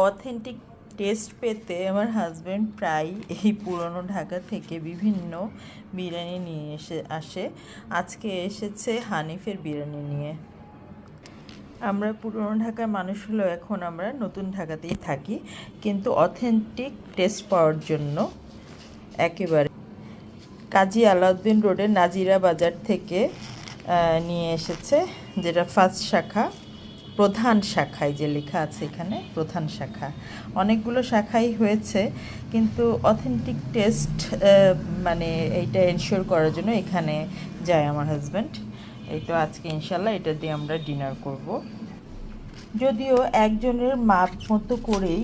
Authentic test পেতে আমার husband প্রায় এই পুরনো ঢাকা থেকে বিভিন্ন বিরিয়ানি নিয়ে আসে। আজকে এসেছে হানিফের বিরিয়ানি নিয়ে। আমরা পুরনো ঢাকার মানুষ হলেও এখন আমরা নতুন ঢাকাতেই থাকি, কিন্তু অথেন্টিক টেস্ট পাওয়ার জন্য একেবারে কাজী আলাউদ্দিন রোডের নাজিরা বাজার থেকে নিয়ে এসেছে, যেটা ফার্স্ট শাখা, প্রধান শাখায় যে লেখা আছে এখানে প্রধান শাখা। অনেকগুলো শাখাই হয়েছে, কিন্তু অথেন্টিক টেস্ট মানে এইটা এনশিওর করার জন্য এখানে যায় আমার হাজব্যান্ড। এই তো আজকে ইনশাল্লাহ এটা দিয়ে আমরা ডিনার করব। যদিও একজনের মাপ মতো করেই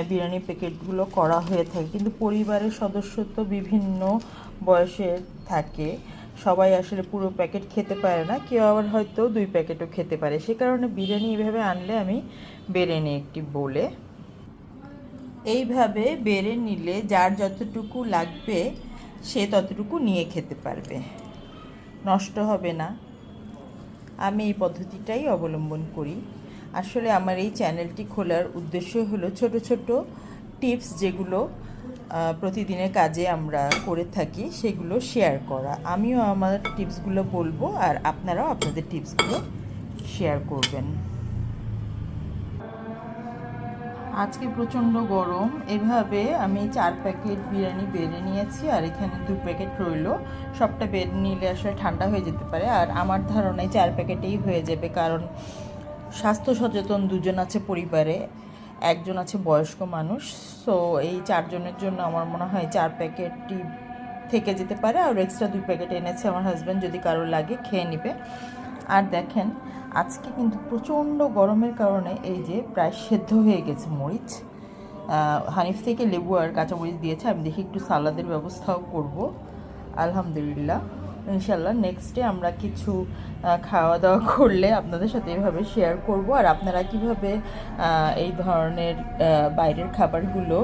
বিরিয়ানি প্যাকেটগুলো করা হয়ে থাকে, কিন্তু পরিবারের সদস্য তো বিভিন্ন বয়সের থাকে, সবাই আসলে পুরো প্যাকেট খেতে পারে না, কেউ আবার হয়তো 2 প্যাকেটও খেতে পারে। সে কারণে বিরিয়ানি এইভাবে আনলে আমি বেড়ে নিই একটি বলে। এইভাবে বেড়ে নিলে যার যতটুকু লাগবে সে ততটুকু নিয়ে খেতে পারবে, নষ্ট হবে না। আমি এই পদ্ধতিটাই অবলম্বন করি। আসলে আমার এই চ্যানেলটি খোলার উদ্দেশ্য হলো ছোট ছোট টিপস যেগুলো প্রতিদিনের কাজে আমরা করে থাকি সেগুলো শেয়ার করা। আমিও আমার টিপসগুলো বলবো আর আপনারাও আপনাদের টিপসগুলো শেয়ার করবেন। আজকে প্রচণ্ড গরম, এভাবে আমি 4 প্যাকেট বিরিয়ানি বেড়ে নিয়েছি আর এখানে 2 প্যাকেট রইল। সবটা বেড়ে নিলে আসলে ঠান্ডা হয়ে যেতে পারে, আর আমার ধারণায় 4 প্যাকেটেই হয়ে যাবে, কারণ স্বাস্থ্য সচেতন 2 জন আছে পরিবারে, একজন আছে বয়স্ক মানুষ। সো এই 4 জনের জন্য আমার মনে হয় 4 প্যাকেটই থেকে যেতে পারে, আর এক্সট্রা 2 প্যাকেট এনেছে আমার হাজব্যান্ড, যদি কারো লাগে খেয়ে নেবে। আর দেখেন আজকে কিন্তু প্রচণ্ড গরমের কারণে এই যে প্রায় সেদ্ধ হয়ে গেছে মরিচ। হানিফ থেকে লেবু আর কাঁচামরিচ দিয়েছে, আমি দেখি একটু সালাদের ব্যবস্থাও করব। আলহামদুলিল্লাহ, ইনশাল্লাহ নেক্সট ডে আমরা কিছু খাওয়া দাওয়া করলে আপনাদের সাথে এভাবে শেয়ার করব। আর আপনারা কিভাবে এই ধরনের বাইরের খাবারগুলো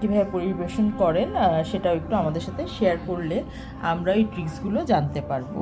কীভাবে পরিবেশন করেন সেটাও একটু আমাদের সাথে শেয়ার করলে আমরা এই ট্রিক্সগুলো জানতে পারবো।